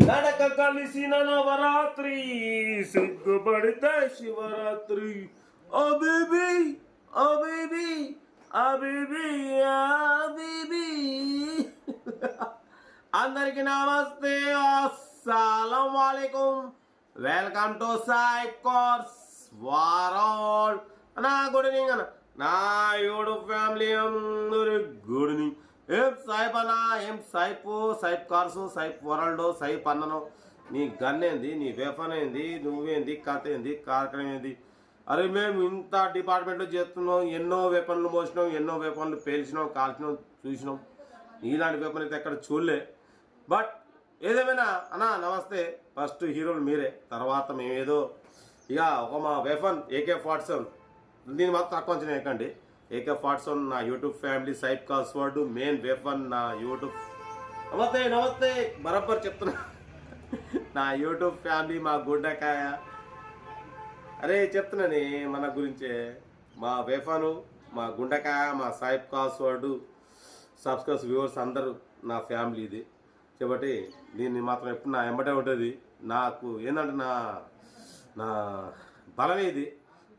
నడక కలిసిన నవరాత్రి సిగ్గుపడితే Shivaratri oh baby oh baby ఆ బేబీ ఆ బేబీ. అందరికి నమస్తే, అస్సలం వాలేకుం. వెల్కమ్ టు సాయి కోర్స్ వారాల్. నా గుడ్ ఈవినింగ్ అన్న, నా యూట్యూబ్ ఫ్యామిలీ అందరు గుడ్ ఈవినింగ్. ఏం సాయిప్ అన్న, ఏం సైపు సైప్ కార్సు సైప్ వరల్డ్ సైప్ అన్నను. నీ గన్ ఏంది, నీ వేఫన్ ఏంది, నువ్వేంది, కథ ఏంది, కార్యక్రమం ఏంది? అరే మేము ఇంత డిపార్ట్మెంట్లో చేస్తున్నాం, ఎన్నో వేపన్లు మోసినాం, ఎన్నో వేపన్లు పేల్చినాం, కాల్చినాం, చూసినాం. ఇలాంటి వేపన్ అయితే ఎక్కడ చూడలే. బట్ ఏదేమైనా అన్న నమస్తే. ఫస్ట్ హీరోలు మీరే, తర్వాత మేమేదో ఇక ఒక మా వేఫన్ AK-47. దీన్ని మాత్రం తక్కువ అంచనా వేయకండి. AK-47 నా యూట్యూబ్ ఫ్యామిలీ సైప్ కాస్వర్డ్ మెయిన్ వేఫన్ నా యూట్యూబ్. నమస్తే నమస్తే బరబ్బర్ చెప్తున్నా. నా యూట్యూబ్ ఫ్యామిలీ మా గుడ్డకాయ. అరే చెప్తున్నాను మన గురించే. మా వేఫను, మా గుండకాయ, మా సైప్ కాస్వర్డ్ సబ్స్క్రైబర్స్ వ్యూవర్స్ అందరూ నా ఫ్యామిలీ ఇది. కాబట్టి దీన్ని మాత్రం ఎప్పుడు నా ఎంబటే ఉంటుంది. నాకు ఏంటంటే నా నా బలమే ఇది,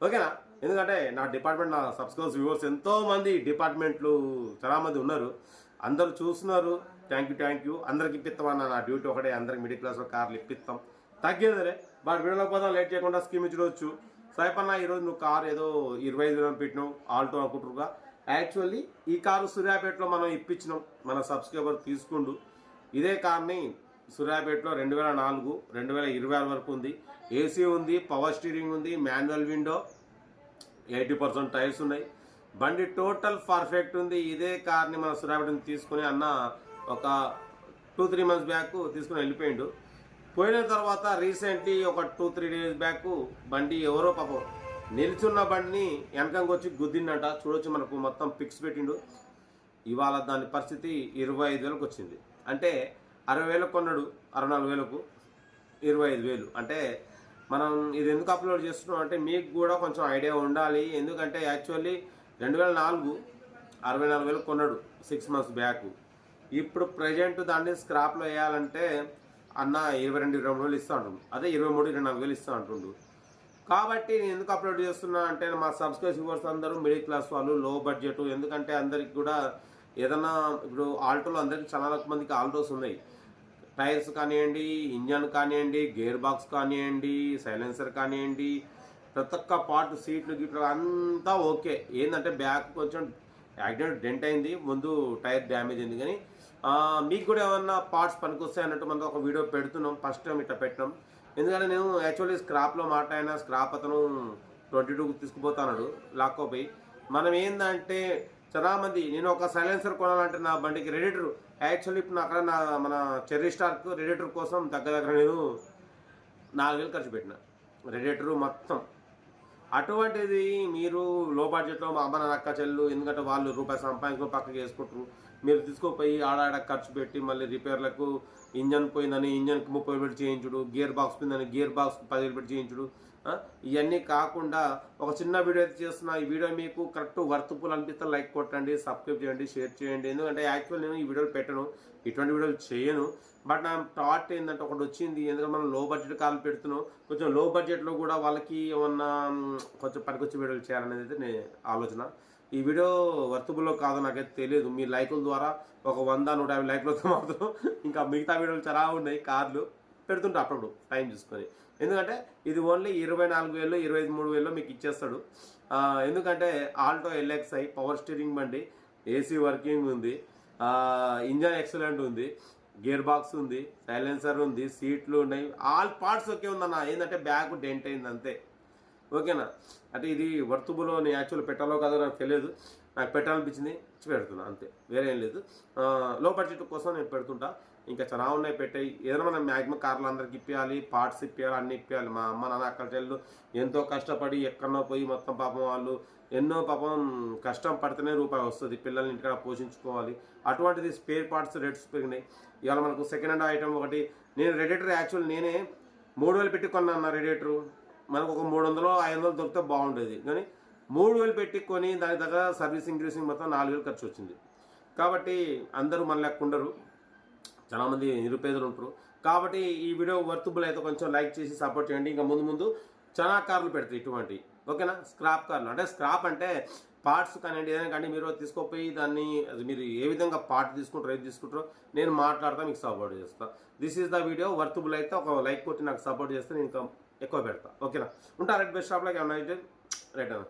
ఓకేనా? ఎందుకంటే నా డిపార్ట్మెంట్, నా సబ్స్క్రైబర్స్ వ్యూవర్స్ ఎంతోమంది డిపార్ట్మెంట్లు చాలామంది ఉన్నారు. అందరూ చూస్తున్నారు. Thank you. అందరికి ఇప్పిస్తామన్న నా డ్యూటీ ఒకటే, అందరికి మిడిల్ క్లాస్లో కార్లు ఇప్పిస్తాం, తగ్గేదరే. బట్ వీడియోలో పోదాం, లేట్ చేయకుండా స్కీమ్ ఇచ్చుకోవచ్చు. సాయిపన్న ఈరోజు నువ్వు కారు ఏదో 25,000 పెట్టినావు, ఆల్టో అనుకుంటురుగా. యాక్చువల్లీ ఈ కారు సూర్యాపేటలో మనం ఇప్పించినాం, మన సబ్స్క్రైబర్ తీసుకుండు. ఇదే కార్ని సూర్యాపేటలో 2004, 2026 వరకు ఉంది. ఏసీ ఉంది, పవర్ స్టీరింగ్ ఉంది, మాన్యువల్ విండో, 80% టైర్స్ ఉన్నాయి. బండి టోటల్ పర్ఫెక్ట్ ఉంది. ఇదే కార్ని మన సూర్యాపేట తీసుకుని అన్న ఒక 2-3 మంత్స్ బ్యాక్ తీసుకుని వెళ్ళిపోయిండు. పోయిన తర్వాత రీసెంట్లీ ఒక 2-3 డేస్ బ్యాక్ బండి ఎవరో పాపం నిల్చున్న బండిని వెనకంగా వచ్చి గుద్దిండట. చూడొచ్చు, మనకు మొత్తం పిక్స్ పెట్టిండు. ఇవాళ దాని పరిస్థితి 25,000కి వచ్చింది. అంటే 60,000 కొన్నాడు, 64,000కు 25,000. అంటే మనం ఇది ఎందుకు అప్లోడ్ చేస్తున్నాం అంటే మీకు కూడా కొంచెం ఐడియా ఉండాలి. ఎందుకంటే యాక్చువల్లీ 2004 64,000 కొన్నాడు 6 మంత్స్ బ్యాక్. ఇప్పుడు ప్రజెంట్ దాన్ని స్క్రాప్లో వేయాలంటే అన్న 22-23 ఇస్తూ ఉంటుంది. అదే 23-24 ఇస్తూ ఉంటుండు. కాబట్టి నేను ఎందుకు అప్లోడ్ చేస్తున్నా అంటే మా సబ్స్క్రైబర్స్ వ్యూవర్స్ అందరూ మిడిల్ క్లాస్ వాళ్ళు, లో బడ్జెట్. ఎందుకంటే అందరికి కూడా ఏదైనా ఇప్పుడు ఆల్టోలో అందరికీ చాలా మందికి ఆల్టోస్ ఉన్నాయి. టైర్స్ కానివ్వండి, ఇంజన్ కానివ్వండి, గేర్ బాక్స్ కానివ్వండి, సైలెన్సర్ కానివ్వండి, ప్రతి ఒక్క పార్ట్, సీట్లు గిట్లు అంతా ఓకే. ఏంటంటే బ్యాక్ కొంచెం యాక్సిడెంట్ డెంట్ అయింది, ముందు టైర్ డ్యామేజ్ అయింది. కానీ మీకు కూడా ఏమన్నా పార్ట్స్ పనికొస్తాయి అన్నట్టు మనం ఒక వీడియో పెడుతున్నాం. ఫస్ట్ టైం ఇట్లా పెట్టినాం. ఎందుకంటే నేను యాక్చువల్లీ స్క్రాప్లో మాట్లాడినా, స్క్రాప్ అతను 22కు తీసుకుపోతాడు లాక్కోపోయి. మనం ఏంటంటే చాలామంది, నేను ఒక సైలెన్సర్ కొనాలంటే నా బండికి రేడియేటర్, యాక్చువల్లీ ఇప్పుడు అక్కడ మన చెర్రీ స్టార్క్ రేడియేటర్ కోసం దగ్గర నేను 4,000 ఖర్చు పెట్టిన రేడియేటరు మొత్తం. అటువంటిది మీరు లో బడ్జెట్లో మా అమ్మ నాన్న అక్క చెల్లు, ఎందుకంటే వాళ్ళు రూపాయి సంపాదించుకొని పక్కకి వేసుకుంటారు. మీరు తీసుకుపోయి ఆడాడ ఖర్చు పెట్టి మళ్ళీ రిపేర్లకు, ఇంజన్ పోయిందని ఇంజన్కి 30,000 పెట్టి చేయించుడు, గేర్ బాక్స్ పోయిందని గేర్ బాక్స్ 10,000 పెట్టి చేయించుడు. ఇవన్నీ కాకుండా ఒక చిన్న వీడియో అయితే చేస్తున్నా. ఈ వీడియో మీకు కరెక్ట్ వర్త్ఫుల్ అనిపిస్తే లైక్ కొట్టండి, సబ్స్క్రైబ్ చేయండి, షేర్ చేయండి. ఎందుకంటే యాక్చువల్ నేను ఈ వీడియోలు పెట్టను, ఇటువంటి వీడియోలు చేయను. బట్ నా థాట్ ఏంటంటే ఒకటి వచ్చింది. ఎందుకంటే మనం లో బడ్జెట్ కార్లు పెడుతున్నాం, కొంచెం లో బడ్జెట్లో కూడా వాళ్ళకి ఏమన్నా కొంచెం పనికొచ్చే వీడియోలు చేయాలనేది అయితే నేను ఆలోచన. ఈ వీడియో వర్తబుల్లో కాదో నాకైతే తెలియదు. మీ లైకుల ద్వారా ఒక 100-150 లైకులతో మాత్రం ఇంకా మిగతా వీడియోలు చాలా ఉన్నాయి కార్లు పెడుతుంటా అప్పుడప్పుడు టైం చూసుకొని. ఎందుకంటే ఇది ఓన్లీ 24,000, 23,000 మీకు ఇచ్చేస్తాడు. ఎందుకంటే ఆల్టో LXi పవర్ స్టీరింగ్ బండి, ఏసీ వర్కింగ్ ఉంది, ఇంజన్ ఎక్సలెంట్ ఉంది, గేర్ బాక్స్ ఉంది, సైలెన్సర్ ఉంది, సీట్లు ఉన్నాయి, ఆల్ పార్ట్స్ ఓకే ఉందన్న. ఏంటంటే బ్యాక్ డెంట్ అయింది అంతే, ఓకేనా? అంటే ఇది వర్తుబులో నేను యాక్చువల్ పెట్టాలో కాదో నాకు తెలియదు. నాకు పెట్టాలనిపించింది, పెడుతున్నా అంతే, వేరే ఏం లేదు. లో బడ్జెట్ కోసం నేను పెడుతుంటా. ఇంకా చాలా ఉన్నాయి పెట్టాయి. ఏదైనా మనం మ్యాక్సిమం కార్లు అందరికి ఇప్పించాలి, పార్ట్స్ ఇప్పించాలి, అన్ని ఇప్పించాలి. మా అమ్మ నాన్న అక్కడ చెల్లు ఎంతో కష్టపడి ఎక్కడనో పోయి మొత్తం పాపం వాళ్ళు ఎన్నో పాపం కష్టం పడితేనే రూపాయి వస్తుంది. పిల్లల్ని ఇంటికాడ పోషించుకోవాలి. అటువంటిది స్పేర్ పార్ట్స్ రేట్స్ పెరిగినాయి. ఇవాళ మనకు సెకండ్ హ్యాండ్ ఐటమ్ ఒకటి, నేను రేడియేటర్ యాక్చువల్ నేనే 3,000 పెట్టి కొన్నాను రేడియేటరు. మనకు ఒక 300-500 దొరికితే బాగుండేది. కానీ 3,000 పెట్టి కొని దాని దగ్గర సర్వీసింగ్ గ్రీసింగ్ మొత్తం 4,000 ఖర్చు వచ్చింది. కాబట్టి అందరూ మన లెక్క ఉండరు. చాలామంది నిరుపేదలు ఉంటారు. కాబట్టి ఈ వీడియో వర్తబుల్ అయితే కొంచెం లైక్ చేసి సపోర్ట్ చేయండి. ఇంకా ముందు ముందు చాలా కార్లు పెడతాయి ఇటువంటి, ఓకేనా. స్క్రాప్ కార్లు అంటే స్క్రాప్ అంటే పార్ట్స్ కానివ్వండి, ఏదైనా కానీ మీరు తీసుకోపోయి దాన్ని మీరు ఏ విధంగా పార్ట్ తీసుకుంటారో ఏది తీసుకుంటారో నేను మాట్లాడతా, మీకు సపోర్ట్ చేస్తాను. This is the video. Worthable అయితే ఒక లైక్ కొట్టి నాకు సపోర్ట్ చేస్తే నేను ఇంకా ఎక్కువ పెడతా, ఓకేనా. ఉంటా. రైట్ బెస్ట్ షాప్లోకి ఏమన్నా అయితే రైట్ అన్న.